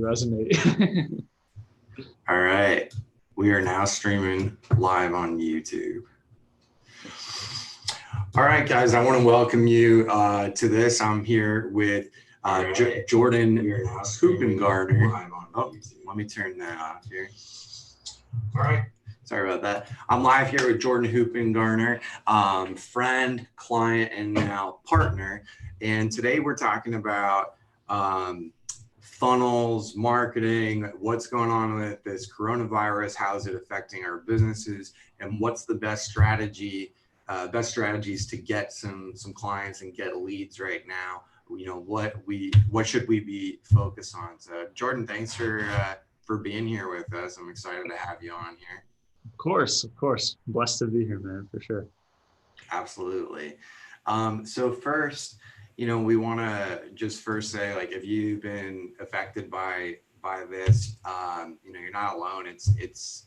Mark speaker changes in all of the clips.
Speaker 1: resonate.
Speaker 2: All right. We are now streaming live on YouTube. All right, guys, I want to welcome you to this. I'm here with Jordan Hoopengarner. Oh, let me turn that off here. All right. Sorry about that. I'm live here with Jordan Hoopengarner, friend, client, and now partner. And today we're talking about funnels, marketing, what's going on with this coronavirus, how is it affecting our businesses, and what's the best strategies to get some clients and get leads right now. You know, what should we be focused on? So Jordan, thanks for being here with us. I'm excited to have you on here.
Speaker 1: Of course. Blessed to be here, man, for sure.
Speaker 2: Absolutely. So first, you know, we want to just first say, like, if you've been affected by this, you know, you're not alone. It's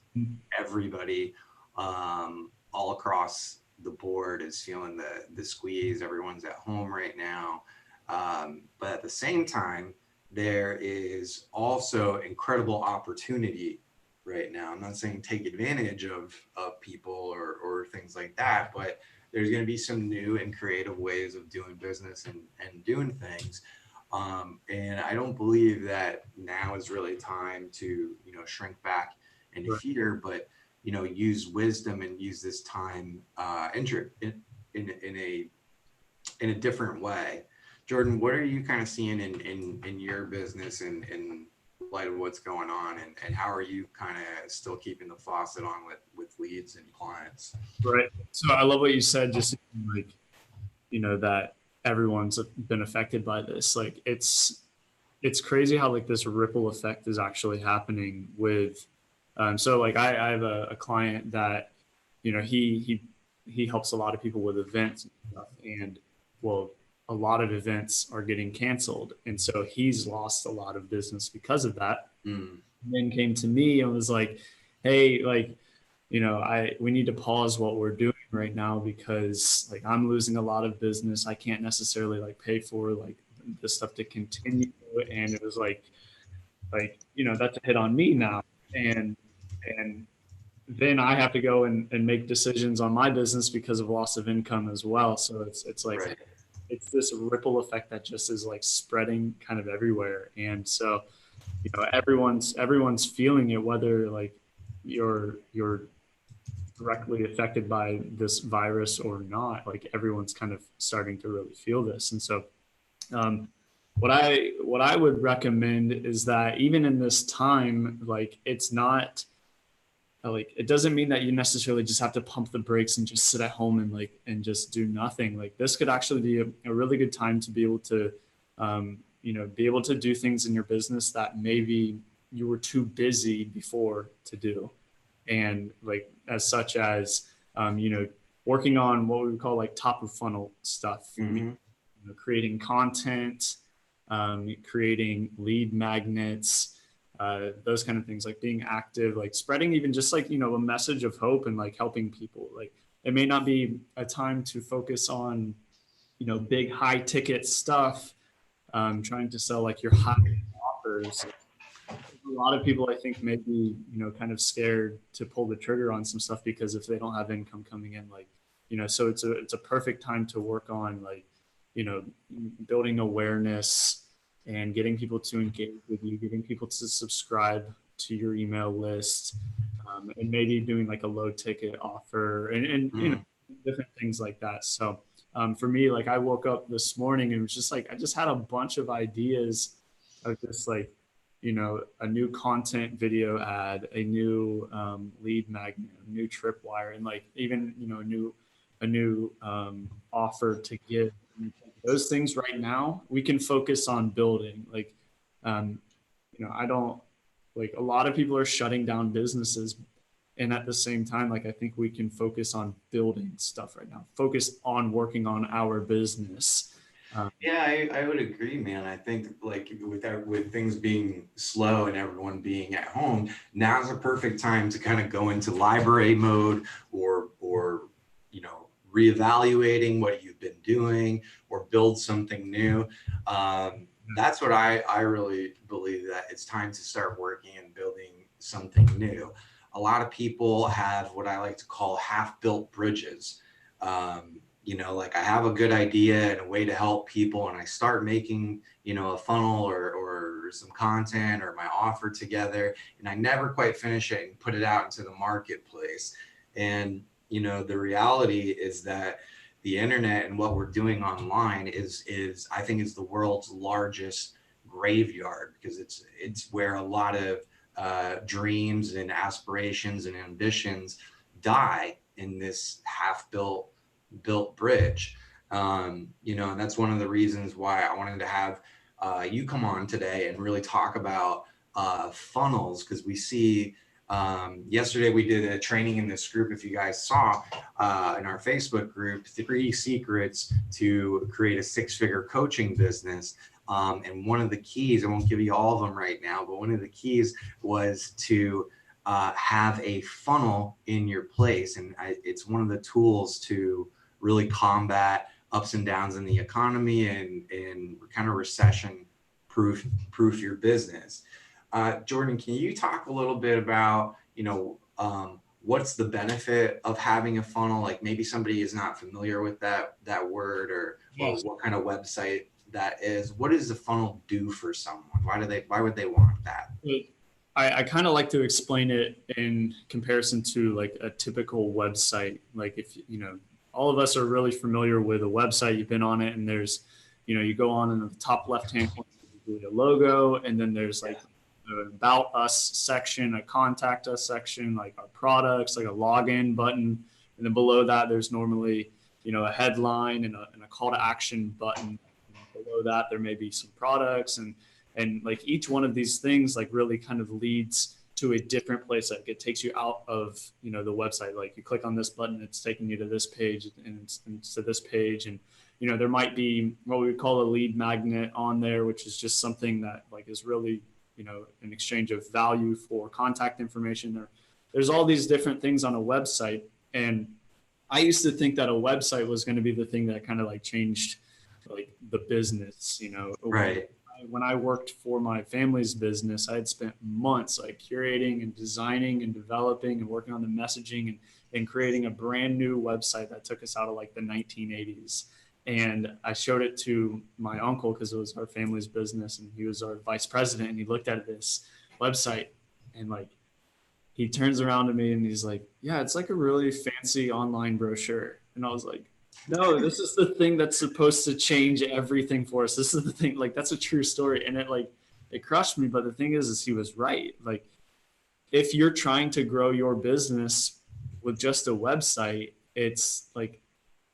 Speaker 2: everybody all across the board is feeling the squeeze. Everyone's at home right now. But at the same time, there is also incredible opportunity right now. I'm not saying take advantage of people or things like that, but there's going to be some new and creative ways of doing business and doing things. And I don't believe that now is really time to, you know, shrink back into fear, but, you know, use wisdom and use this time in a different way. Jordan, what are you kind of seeing in your business in light of what's going on, and how are you kind of still keeping the faucet on with leads and clients?
Speaker 1: Right. So I love what you said, just like, you know, that everyone's been affected by this. Like it's crazy how like this ripple effect is actually happening with, so like I have a client that, you know, he helps a lot of people with events and stuff, and well, a lot of events are getting canceled. And so he's lost a lot of business because of that. Then came to me and was like, hey, like, you know, we need to pause what we're doing right now because like I'm losing a lot of business. I can't necessarily like pay for like the stuff to continue. And it was like, you know, that's a hit on me now. And then I have to go and make decisions on my business because of loss of income as well. So it's like,
Speaker 2: right.
Speaker 1: It's this ripple effect that just is like spreading kind of everywhere. And so, you know, everyone's feeling it, whether like you're directly affected by this virus or not. Like everyone's kind of starting to really feel this. And so what I would recommend is that even in this time, like it's not like it doesn't mean that you necessarily just have to pump the brakes and just sit at home and just do nothing. Like this could actually be a really good time to be able to you know, be able to do things in your business that maybe you were too busy before to do. And like as such as you know, working on what we would call like top of funnel stuff, you know, creating content, creating lead magnets, those kind of things, like being active, like spreading even just like, you know, a message of hope and like helping people. Like it may not be a time to focus on, you know, big high ticket stuff, trying to sell like your high offers. A lot of people I think may be, you know, kind of scared to pull the trigger on some stuff because if they don't have income coming in, like, you know, so it's a perfect time to work on like, you know, building awareness and getting people to engage with you, getting people to subscribe to your email list, and maybe doing like a low ticket offer and you know, different things like that. So for me, like I woke up this morning and it was just like, I just had a bunch of ideas of just like, you know, a new content video ad, a new lead magnet, a new tripwire, and like even, you know, a new offer to give. Those things right now we can focus on building. Like, you know, I don't like a lot of people are shutting down businesses, and at the same time, like I think we can focus on building stuff right now. Focus on working on our business.
Speaker 2: Yeah, I would agree, man. I think like with things being slow and everyone being at home, now's a perfect time to kind of go into library mode or you know, reevaluating what you've been doing or build something new. that's what I really believe, that it's time to start working and building something new. A lot of people have what I like to call half-built bridges. Like I have a good idea and a way to help people, and I start making, a funnel or some content or my offer together, and I never quite finish it and put it out into the marketplace. And, the reality is that the internet and what we're doing online is I think is the world's largest graveyard, because it's where a lot of dreams and aspirations and ambitions die in this half built bridge. And that's one of the reasons why I wanted to have you come on today and really talk about funnels, because we see yesterday we did a training in this group, if you guys saw, in our Facebook group, 3 secrets to create a 6-figure coaching business. And one of the keys, I won't give you all of them right now, but one of the keys was to have a funnel in your place. And it's one of the tools to really combat ups and downs in the economy and kind of recession proof your business. Jordan, can you talk a little bit about, what's the benefit of having a funnel? Like maybe somebody is not familiar with that word, or what kind of website that is. What does the funnel do for someone? Why would they want that?
Speaker 1: I kind of like to explain it in comparison to like a typical website. Like if, all of us are really familiar with a website, you've been on it, and there's, you go on in the top left-hand corner, a logo, and then there's like an about us section, a contact us section, like our products, like a login button. And then below that, there's normally, a headline and a call to action button. And below that, there may be some products, and like each one of these things like really kind of leads to a different place. Like it takes you out of, the website. Like you click on this button, it's taking you to this page, and it's to this page. And, there might be what we would call a lead magnet on there, which is just something that like is really, an exchange of value for contact information. There's all these different things on a website. And I used to think that a website was going to be the thing that kind of like changed like the business,
Speaker 2: Right.
Speaker 1: When I worked for my family's business, I had spent months like curating and designing and developing and working on the messaging and creating a brand new website that took us out of like the 1980s. And I showed it to my uncle because it was our family's business, and he was our vice president, and he looked at this website and like, he turns around to me and he's like, yeah, it's like a really fancy online brochure. And I was like, no, this is the thing that's supposed to change everything for us. This is the thing, like, that's a true story. And it crushed me. But the thing is he was right. Like, if you're trying to grow your business with just a website, it's like,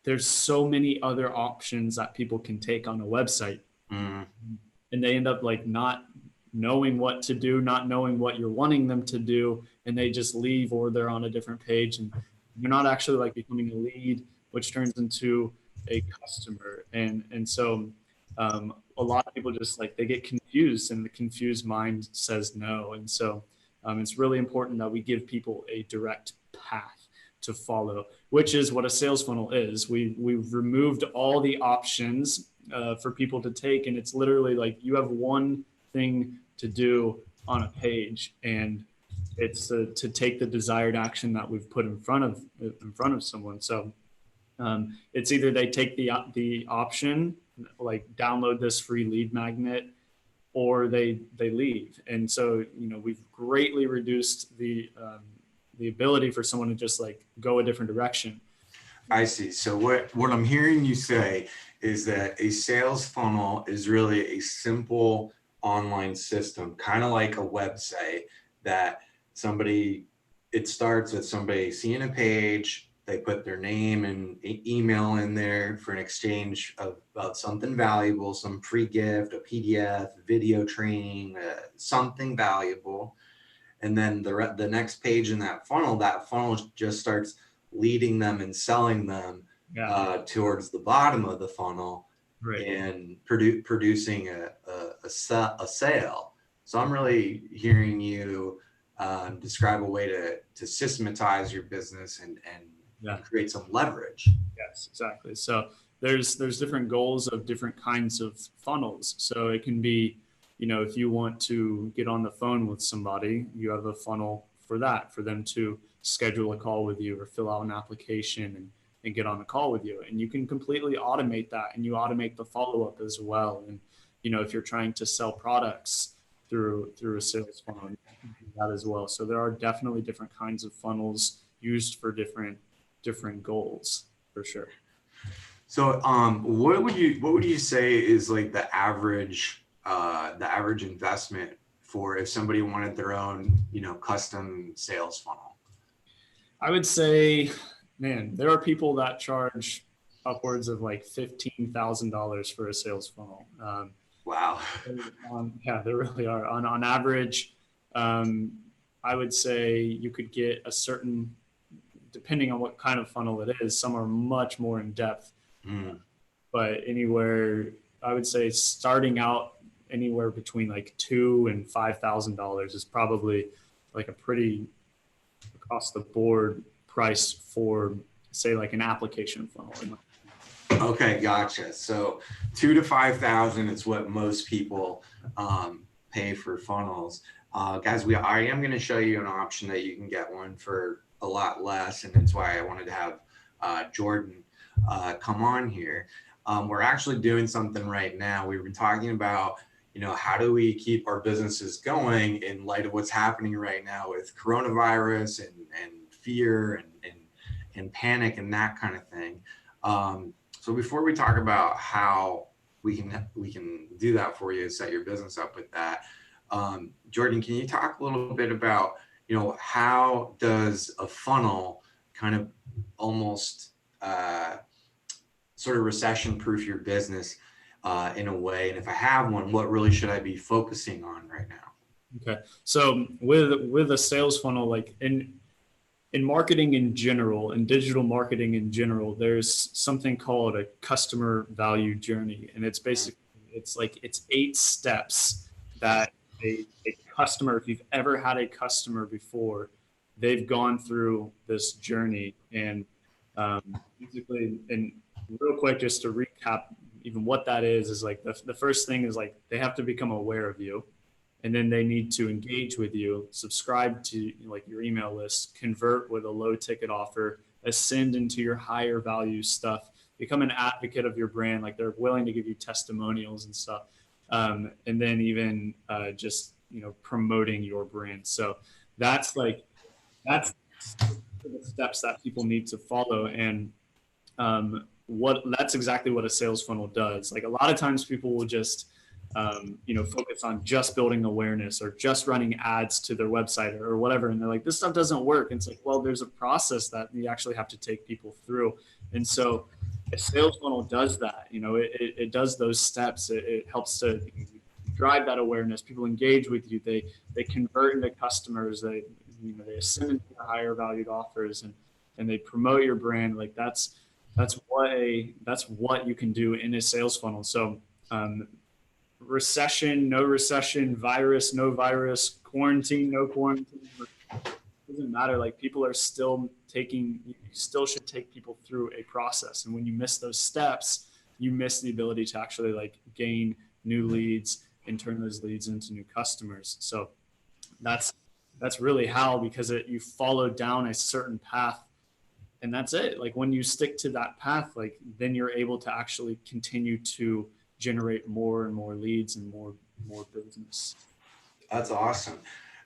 Speaker 1: there's so many other options that people can take on a website.
Speaker 2: Mm.
Speaker 1: And they end up like not knowing what to do, not knowing what you're wanting them to do. And they just leave, or they're on a different page, and you're not actually like becoming a lead, which turns into a customer. And so a lot of people just like, they get confused, and the confused mind says no. And so it's really important that we give people a direct path to follow, which is what a sales funnel is. We've removed all the options for people to take. And it's literally like, you have one thing to do on a page, and it's to take the desired action that we've put in front of someone. So it's either they take the option, like download this free lead magnet, or they leave. And so, we've greatly reduced the ability for someone to just like go a different direction.
Speaker 2: I see. So what I'm hearing you say is that a sales funnel is really a simple online system, kind of like a website, that it starts with somebody seeing a page, they put their name and email in there for an exchange about something valuable, some free gift, a PDF, video training, something valuable. And then the next page in that funnel just starts leading them and selling them towards the bottom of the funnel, right, and producing a sale. So I'm really hearing you describe a way to systematize your business and create some leverage.
Speaker 1: Yes, exactly. So there's different goals of different kinds of funnels. So it can be, if you want to get on the phone with somebody, you have a funnel for that, for them to schedule a call with you or fill out an application and get on a call with you. And you can completely automate that, and you automate the follow-up as well. And, if you're trying to sell products through a sales funnel, you can do that as well. So there are definitely different kinds of funnels used for different goals, for sure.
Speaker 2: So, what would you say is like the average investment for if somebody wanted their own, custom sales funnel?
Speaker 1: I would say, man, there are people that charge upwards of like $15,000 for a sales funnel.
Speaker 2: Wow.
Speaker 1: Yeah, there really are. On average, I would say you could get a certain, depending on what kind of funnel it is, some are much more in depth. But anywhere, I would say starting out anywhere between like $2,000 and $5,000 is probably like a pretty across the board price for, say, like an application funnel.
Speaker 2: Okay, gotcha. So 2,000 to 5,000 is what most people pay for funnels. Guys, I am going to show you an option that you can get one for a lot less, and that's why I wanted to have Jordan come on here. We're actually doing something right now. We've been talking about, how do we keep our businesses going in light of what's happening right now with coronavirus and fear and panic and that kind of thing. So before we talk about how we can do that for you, set your business up with that, Jordan, can you talk a little bit about, how does a funnel kind of almost sort of recession-proof your business in a way? And if I have one, what really should I be focusing on right now?
Speaker 1: Okay. So with a sales funnel, like in marketing in general, in digital marketing in general, there's something called a customer value journey. And it's basically, it's 8 steps that a customer, if you've ever had a customer before, they've gone through this journey. And basically, and real quick, just to recap even what that is like the first thing is like they have to become aware of you. And then they need to engage with you, subscribe to like your email list, convert with a low ticket offer, ascend into your higher value stuff, become an advocate of your brand. Like they're willing to give you testimonials and stuff. And then even just, promoting your brand. So that's the steps that people need to follow. And that's exactly what a sales funnel does. Like a lot of times people will just, focus on just building awareness or just running ads to their website or whatever. And they're like, this stuff doesn't work. And it's like, well, there's a process that you actually have to take people through. And so a sales funnel does that, it does those steps. It helps to drive that awareness. People engage with you. They convert into customers. They ascend into the higher valued offers and they promote your brand. Like that's what you can do in a sales funnel. So, recession, no recession, virus, no virus, quarantine, no quarantine. It doesn't matter. Like people are still you still should take people through a process. And when you miss those steps, you miss the ability to actually like gain new leads and turn those leads into new customers. So that's really how, because you follow down a certain path and that's it. Like when you stick to that path, like then you're able to actually continue to generate more and more leads and more business.
Speaker 2: That's awesome.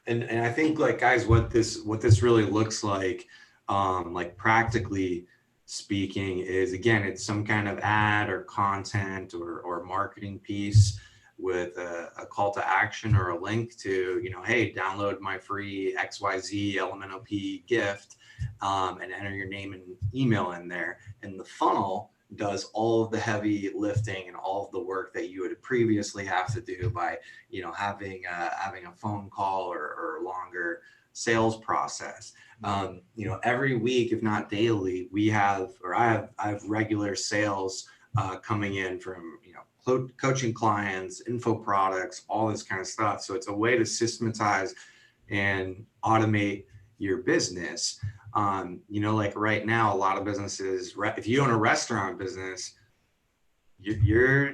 Speaker 2: And I think like guys, what this really looks like practically speaking is, again, it's some kind of ad or content or marketing piece with a call to action or a link to, hey, download my free XYZ LMNOP gift and enter your name and email in there. And the funnel does all of the heavy lifting and all of the work that you would previously have to do by, having a phone call or longer sales process. Every week, if not daily, I have regular sales coming in from, coaching clients, info products, all this kind of stuff. So it's a way to systematize and automate your business. Like right now, a lot of businesses, if you own a restaurant business, you're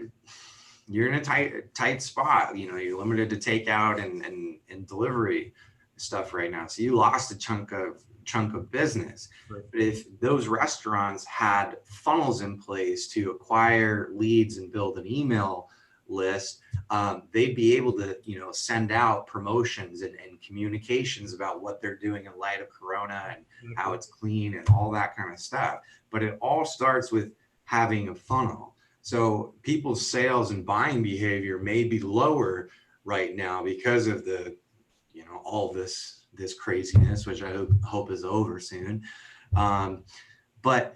Speaker 2: in a tight spot. You know, you're limited to takeout and delivery stuff right now. So you lost a chunk of business.
Speaker 1: Right.
Speaker 2: But if those restaurants had funnels in place to acquire leads and build an email list, they'd be able to, you know, send out promotions and communications about what they're doing in light of Corona and how it's clean and all that kind of stuff. But it all starts with having a funnel. So people's sales and buying behavior may be lower right now because of the, you know, all this craziness, which I hope is over soon. But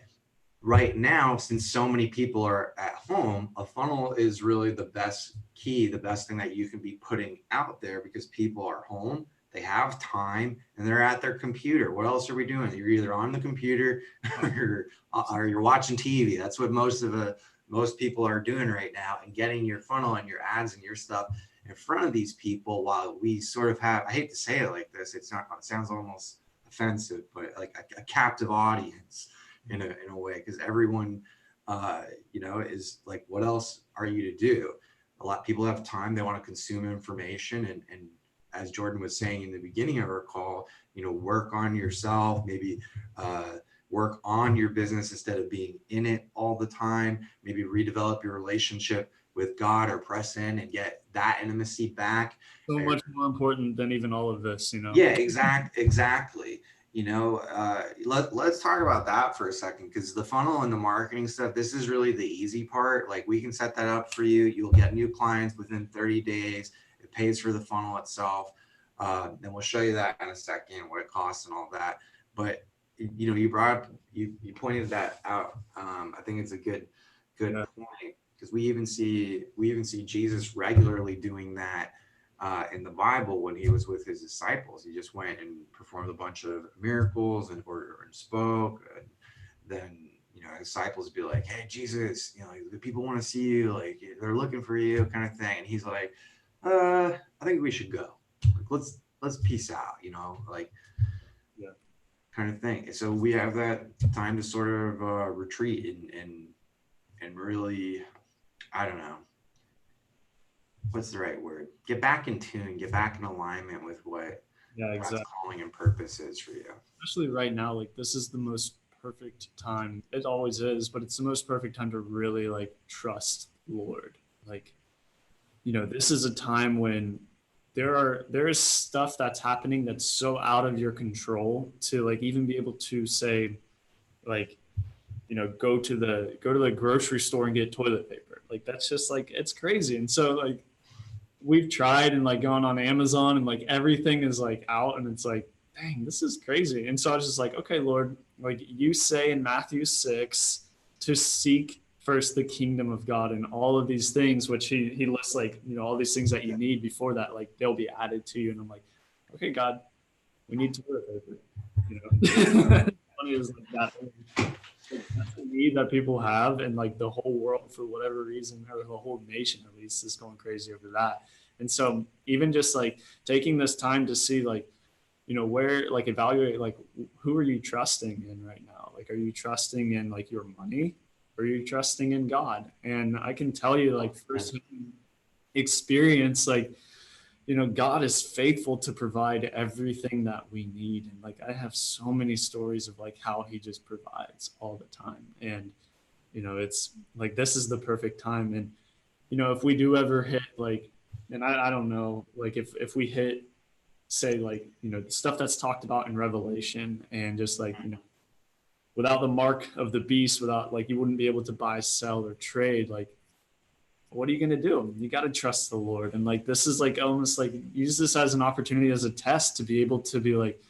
Speaker 2: right now, since so many people are at home, a funnel is really the best key, the best thing that you can be putting out there, because people are home, they have time, and they're at their computer. What else are we doing? You're either on the computer or you're watching TV. That's what most people are doing right now, and getting your funnel and your ads and your stuff in front of these people, while we sort of have, I hate to say it like this, it sounds almost offensive, but like a captive audience in a way, because everyone, you know, is like, what else are you to do? A lot of people have time, they want to consume information, and as Jordan was saying in the beginning of our call, you know, work on yourself, maybe work on your business instead of being in it all the time. Maybe redevelop your relationship with God, or press in and get that intimacy back.
Speaker 1: So much more important than even all of this, you know?
Speaker 2: Yeah, exactly. You know, let's talk about that for a second, because the funnel and the marketing stuff, this is really the easy part. Like, we can set that up for you. You'll get new clients within 30 days. It pays for the funnel itself. And we'll show you that in a second, what it costs and all that. But, you know, you pointed that out. I think it's a good point, because we even see Jesus regularly doing that in the Bible when he was with his disciples. He just went and performed a bunch of miracles and spoke. And then, you know, his disciples would be like, "Hey, Jesus, you know, the people want to see you. Like, they're looking for you," kind of thing. And he's like, "I think we should go. Like, let's peace out," you know, like,
Speaker 1: yeah,
Speaker 2: kind of thing. So we have that time to sort of retreat and really, I don't know, what's the right word? Get back in tune, get back in alignment with what God's calling and purpose is for you.
Speaker 1: Especially right now, like, this is the most perfect time. It always is, but it's the most perfect time to really like trust the Lord. Like, you know, this is a time when there is stuff that's happening that's so out of your control to like even be able to say, like, you know, go to the grocery store and get toilet paper. Like, that's just like, it's crazy. And so like, we've tried and like gone on Amazon, and like everything is like out, and it's like, dang, this is crazy. And so I was just like, okay, Lord, like you say in Matthew 6 to seek first the kingdom of God, and all of these things, which he lists, like, you know, all these things that you need before that, like they'll be added to you. And I'm like, okay, God, we need toilet paper. You know, money is like that. That's the need that people have, and like the whole world, for whatever reason, or the whole nation at least, is going crazy over that. And so even just like taking this time to see, like, you know, where, like, evaluate, like, who are you trusting in right now? Like, are you trusting in like your money, or are you trusting in God? And I can tell you, like, first experience, like, you know, God is faithful to provide everything that we need. And like, I have so many stories of like how he just provides all the time. And, you know, it's like, this is the perfect time. And, you know, if we do ever hit like, and I don't know, like if we hit, say, like, you know, the stuff that's talked about in Revelation, and just like, you know, without the mark of the beast, without, like, you wouldn't be able to buy, sell, or trade, like, what are you going to do? You got to trust the Lord. And like, this is like almost like, use this as an opportunity, as a test, to be able to be like,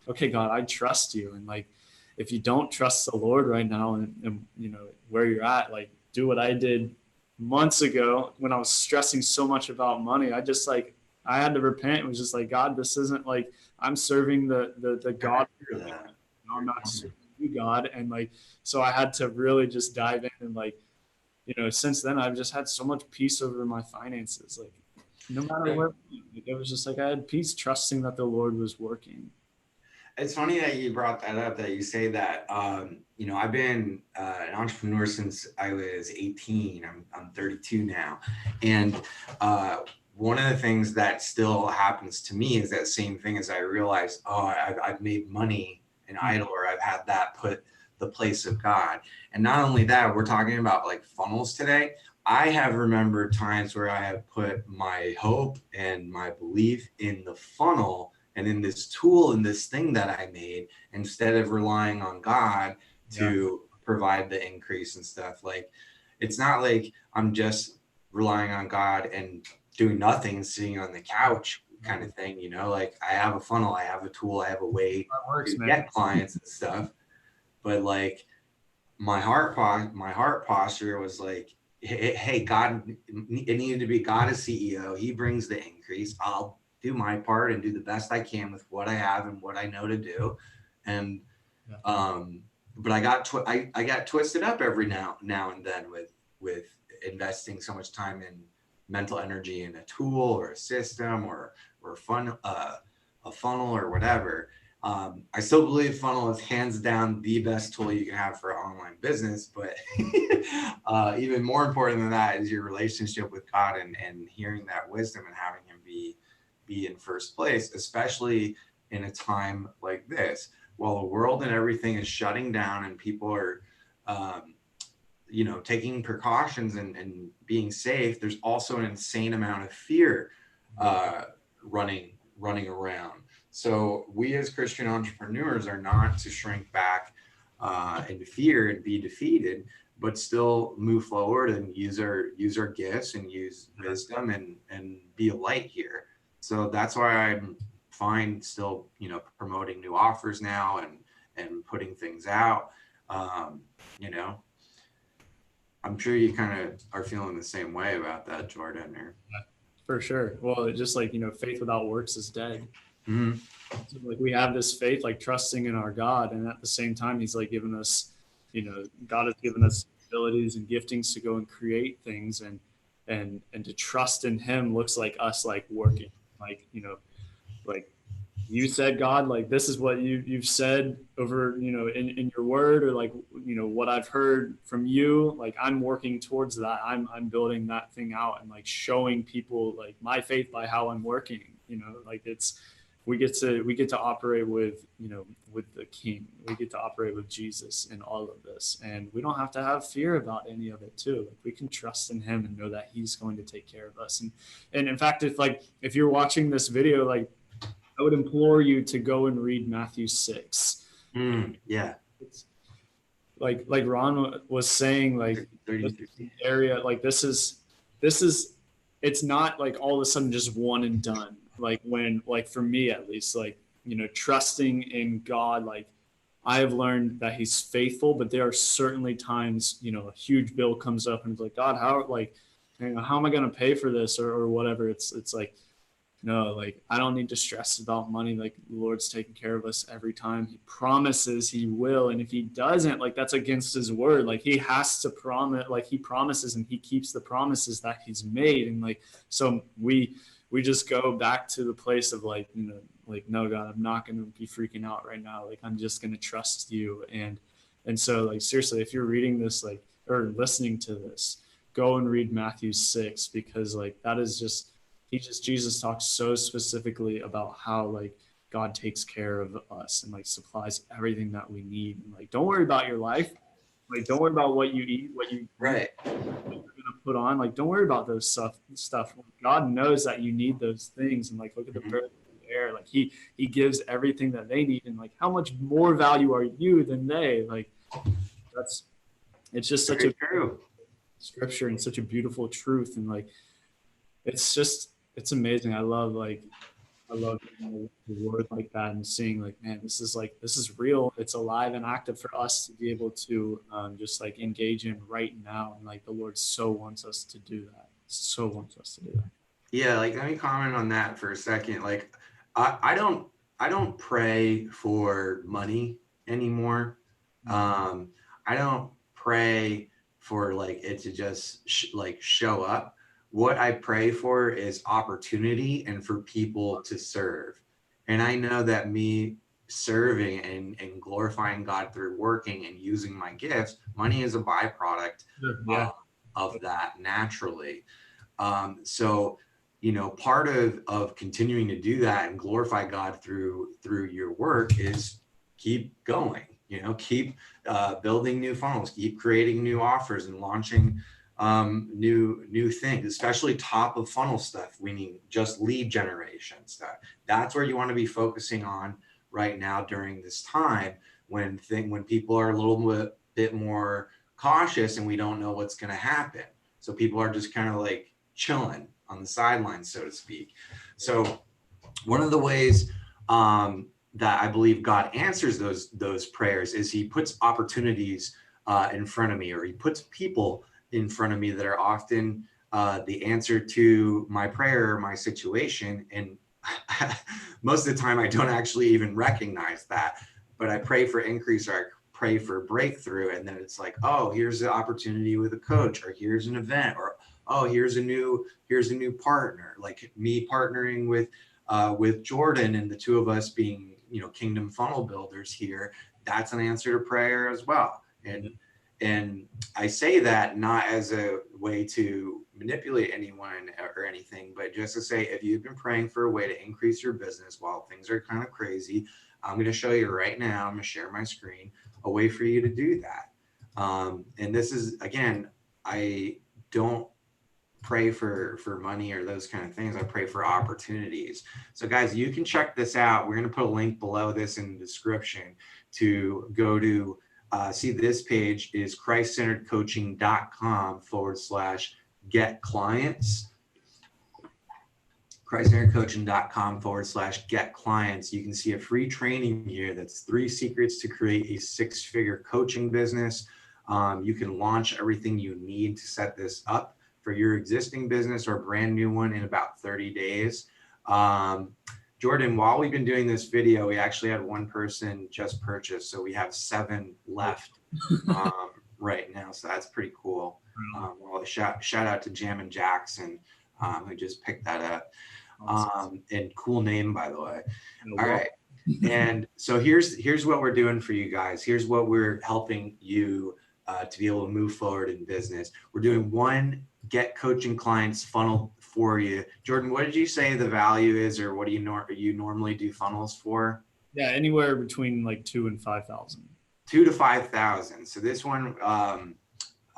Speaker 1: okay, God, I trust you. And like, if you don't trust the Lord right now, and you know, where you're at, like, do what I did months ago when I was stressing so much about money. I had to repent. It was just like, God, this isn't like, I'm serving the God. I'm not serving you, God. And like, so I had to really just dive in, and like, you know, since then I've just had so much peace over my finances. Like, no matter where, it was just like, I had peace trusting that the Lord was working.
Speaker 2: It's funny that you brought that up, that you say that. You know, I've been an entrepreneur since I was 18. I'm 32 now. And one of the things that still happens to me is that same thing as I realized, oh, I've made money an idol, or I've had that put the place of God. And not only that, we're talking about like funnels today. I have remembered times where I have put my hope and my belief in the funnel and in this tool and this thing that I made, instead of relying on God
Speaker 1: Yeah.
Speaker 2: to provide the increase and stuff. Like, it's not like I'm just relying on God and doing nothing, sitting on the couch kind of thing, you know, like I have a funnel, I have a tool, I have a way
Speaker 1: That works,
Speaker 2: to
Speaker 1: man.
Speaker 2: get clients and stuff. But like my heart posture was like, hey, God, it needed to be God as CEO. He brings the increase. I'll do my part and do the best I can with what I have and what I know to do. And
Speaker 1: Yeah.
Speaker 2: but I got twisted up every now and then with investing so much time in mental energy in a tool or a system or a funnel or whatever. I still believe funnel is hands down the best tool you can have for online business, but even more important than that is your relationship with God, and hearing that wisdom and having him be in first place, especially in a time like this, while the world and everything is shutting down and people are you know, taking precautions and being safe. There's also an insane amount of fear running around. So we as Christian entrepreneurs are not to shrink back into fear and be defeated, but still move forward and use our gifts and use wisdom and be a light here. So that's why I'm fine still, you know, promoting new offers now and putting things out. You know, I'm sure you kind of are feeling the same way about that, Jordan. Or
Speaker 1: For sure. Well, it's just like, faith without works is dead.
Speaker 2: mm-hmm.
Speaker 1: So, like, we have this faith, like trusting in our God. And at the same time, he's like given us, God has given us abilities and giftings to go and create things, and to trust in him looks like us, like working, like, like you said, God, like this is what you've said over, in your word, or like, what I've heard from you, like I'm working towards that. I'm building that thing out and like showing people like my faith by how I'm working, like we get to operate with, with the King. We get to operate with Jesus in all of this. And we don't have to have fear about any of it too. Like we can trust in him and know that he's going to take care of us. And in fact, if you're watching this video, like, I would implore you to go and read Matthew 6.
Speaker 2: Yeah.
Speaker 1: It's like Ron was saying, like
Speaker 2: 30,
Speaker 1: this
Speaker 2: 50.
Speaker 1: area, like this is it's not like all of a sudden just one and done. Like when, like for me at least, like, trusting in God, like I have learned that he's faithful, but there are certainly times, a huge bill comes up and it's like, God, how, like, how am I going to pay for this, or whatever. It's like, no, like I don't need to stress about money. Like the Lord's taking care of us every time. He promises he will. And if he doesn't, like that's against his word. Like he has to promise, like he promises and he keeps the promises that he's made. And like, so we just go back to the place of like, like, no, God, I'm not going to be freaking out right now. Like I'm just going to trust you. And so like, seriously, if you're reading this, like, or listening to this, go and read Matthew 6, because like, that is just, Jesus talks so specifically about how like God takes care of us and like supplies everything that we need. And like, don't worry about your life. Like, don't worry about what you eat, what you
Speaker 2: Right.
Speaker 1: gonna put on. Like, don't worry about those stuff. God knows that you need those things. And like, look at the birds in the air. Like he gives everything that they need. And like, how much more value are you than they? Like, it's just such
Speaker 2: Very
Speaker 1: a
Speaker 2: true.
Speaker 1: scripture and such a beautiful truth. And like, it's amazing. I love the word like that and seeing like, man, this is real. It's alive and active for us to be able to just like engage in right now. And like the Lord so wants us to do that. So wants us to do that.
Speaker 2: Yeah, like let me comment on that for a second. Like I don't pray for money anymore. I don't pray for like it to just like show up. What I pray for is opportunity and for people to serve. And I know that me serving and glorifying God through working and using my gifts, money is a byproduct
Speaker 1: Yeah.
Speaker 2: of that naturally. So, part of continuing to do that and glorify God through your work is keep going, keep building new funnels, keep creating new offers and launching new things, especially top of funnel stuff. We need just lead generation stuff. That's where you want to be focusing on right now during this time when people are a little bit more cautious and we don't know what's going to happen. So people are just kind of like chilling on the sidelines, so to speak. So one of the ways that I believe God answers those prayers is he puts opportunities in front of me, or he puts people in front of me that are often the answer to my prayer, my situation. And most of the time I don't actually even recognize that, but I pray for increase, or I pray for breakthrough. And then it's like, oh, here's the opportunity with a coach, or here's an event, or, oh, here's a new partner, like me partnering with Jordan and the two of us being, kingdom funnel builders here. That's an answer to prayer as well. And I say that not as a way to manipulate anyone or anything, but just to say, if you've been praying for a way to increase your business while things are kind of crazy, I'm going to show you right now, I'm going to share my screen, a way for you to do that. And this is, again, I don't pray for money or those kind of things. I pray for opportunities. So guys, you can check this out. We're going to put a link below this in the description to go to see this page is christcenteredcoaching.com/get clients. christcenteredcoaching.com/get clients. You can see a free training here that's 3 secrets to create a 6-figure coaching business. You can launch everything you need to set this up for your existing business or brand new one in about 30 days. Jordan, while we've been doing this video, we actually had 1 person just purchase. So we have 7 left right now. So that's pretty cool. Well, shout out to Jam and Jackson, who just picked that up. And cool name, by the way. All right. And so here's what we're doing for you guys. Here's what we're helping you to be able to move forward in business. We're doing 1 get coaching clients funnel for you. Jordan, what did you say the value is, or what do you normally do funnels for?
Speaker 1: Yeah, anywhere between like 2 and 5,000.
Speaker 2: 2 to 5,000. So this one,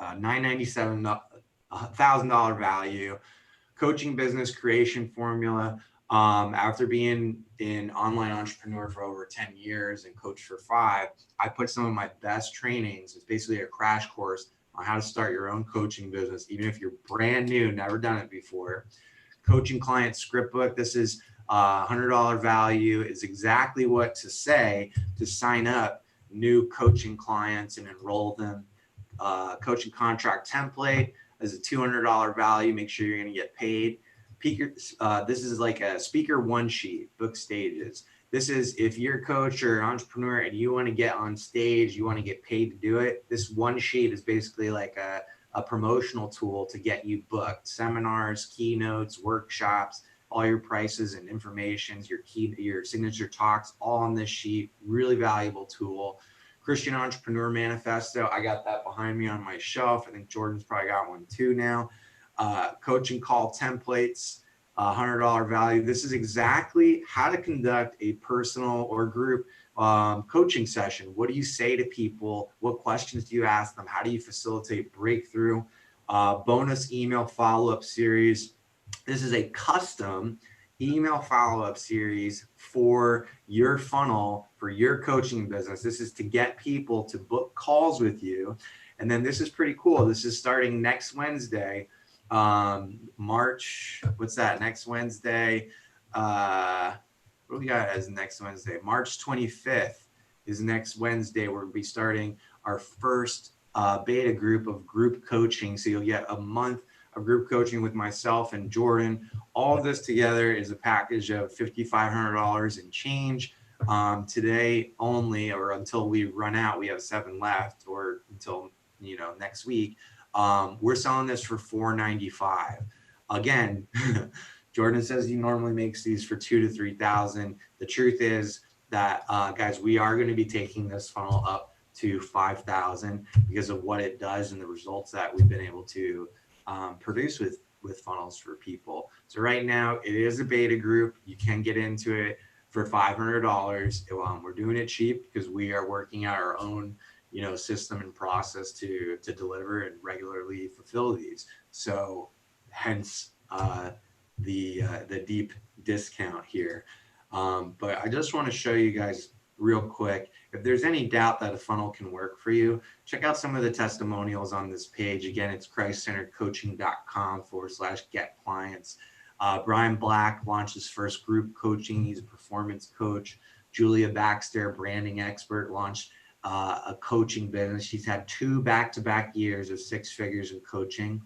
Speaker 2: $997, $1,000 value. Coaching business creation formula. After being an online entrepreneur for over 10 years and coach for 5, I put some of my best trainings. It's basically a crash course on how to start your own coaching business, even if you're brand new, never done it before. Coaching client script book. This is $100 value. Is exactly what to say to sign up new coaching clients and enroll them. Coaching contract template is a $200 value. Make sure you're going to get paid. This is like a speaker 1 sheet, book stages. This is if you're a coach or an entrepreneur and you want to get on stage, you want to get paid to do it. This 1 sheet is basically like a promotional tool to get you booked. Seminars, keynotes, workshops, all your prices and informations, your signature talks, all on this sheet. Really valuable tool. Christian Entrepreneur Manifesto. I got that behind me on my shelf. I think Jordan's probably got one too now. Coaching call templates, $100 value. This is exactly how to conduct a personal or group coaching session. What do you say to people? What questions do you ask them? How do you facilitate breakthrough? Bonus email follow-up series. This is a custom email follow-up series for your funnel, for your coaching business. This is to get people to book calls with you. And then this is pretty cool. This is starting next Wednesday, March, what's that? Next Wednesday. What do we got as next Wednesday? March 25th is next Wednesday. We'll be starting our first beta group of group coaching. So you'll get a month of group coaching with myself and Jordan. All of this together is a package of $5,500 and change. Today only, or until we run out, we have 7 left, or until next week. We're selling this for $495. Again, Jordan says he normally makes these for $2,000 to $3,000. The truth is, that, guys, we are going to be taking this funnel up to 5,000 because of what it does and the results that we've been able to produce with funnels for people. So right now it is a beta group. You can get into it for $500. We're doing it cheap because we are working out our own, system and process to deliver and regularly fulfill these. So hence the deep discount here. But I just want to show you guys real quick. If there's any doubt that a funnel can work for you, check out some of the testimonials on this page. Again, it's christcenteredcoaching.com/get clients. Brian Black launched his first group coaching. He's a performance coach. Julia Baxter, branding expert, launched a coaching business. She's had 2 back-to-back years of 6 figures in coaching.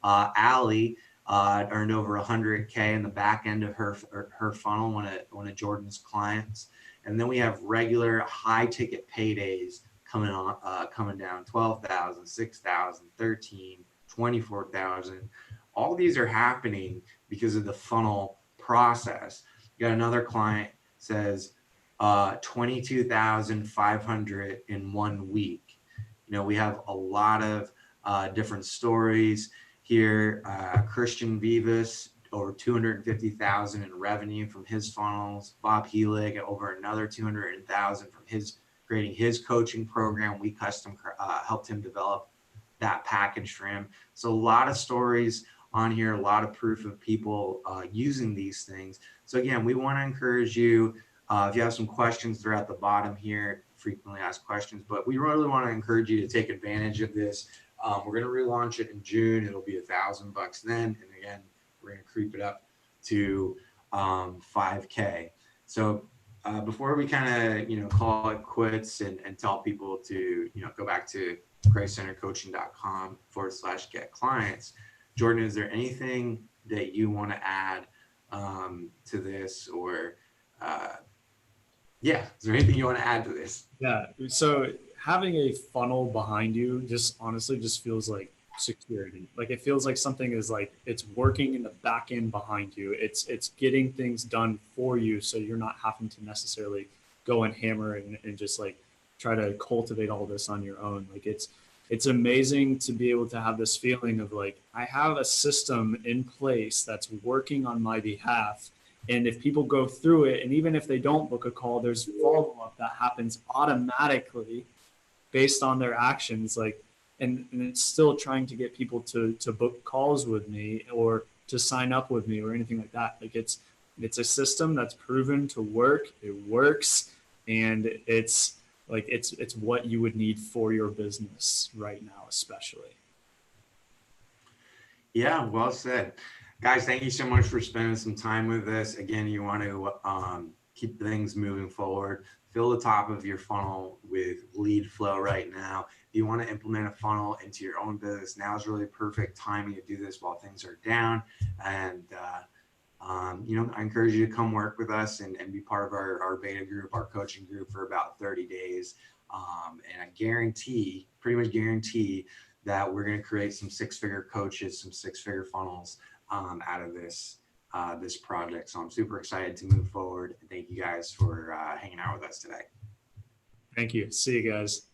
Speaker 2: Allie earned over 100K in the back end of her funnel, one of Jordan's clients. And then we have regular high ticket paydays coming down, 12,000, 6,000, 13, 24,000. All these are happening because of the funnel process. You got another client says 22,500 in 1 week. We have a lot of different stories here. Christian Vivas, over 250,000 in revenue from his funnels. Bob Helig, over another 200,000 from creating his coaching program. We custom helped him develop that package for him. So a lot of stories on here, a lot of proof of people using these things. So again, we want to encourage you, if you have some questions, they're at the bottom here, frequently asked questions, but we really want to encourage you to take advantage of this. We're going to relaunch it in June. It'll be $1,000 then. And again, we're going to creep it up to 5K. So before we kind of, call it quits and tell people to, go back to christcenteredcoaching.com/get clients, Jordan, is there anything that you want to add to this, or is there anything you want to add to this?
Speaker 1: Yeah. So having a funnel behind you just honestly just feels like security. Like it feels like something is like it's working in the back end behind you. It's getting things done for you, so you're not having to necessarily go and hammer and just like try to cultivate all this on your own. Like it's amazing to be able to have this feeling of like I have a system in place that's working on my behalf. And if people go through it, and even if they don't book a call, there's follow-up that happens automatically based on their actions. Like, and it's still trying to get people to book calls with me or to sign up with me or anything like that. Like it's a system that's proven to work. It works. And it's like, it's what you would need for your business right now, especially.
Speaker 2: Yeah, well said. Guys, thank you so much for spending some time with us. Again, you want to keep things moving forward. Fill the top of your funnel with lead flow right now. If you want to implement a funnel into your own business, now is really perfect timing to do this while things are down. And, I encourage you to come work with us and be part of our beta group, our coaching group for about 30 days. And I pretty much guarantee that we're going to create some 6-figure coaches, some 6-figure funnels out of this project. So I'm super excited to move forward. And thank you guys for hanging out with us today.
Speaker 1: Thank you. See you guys.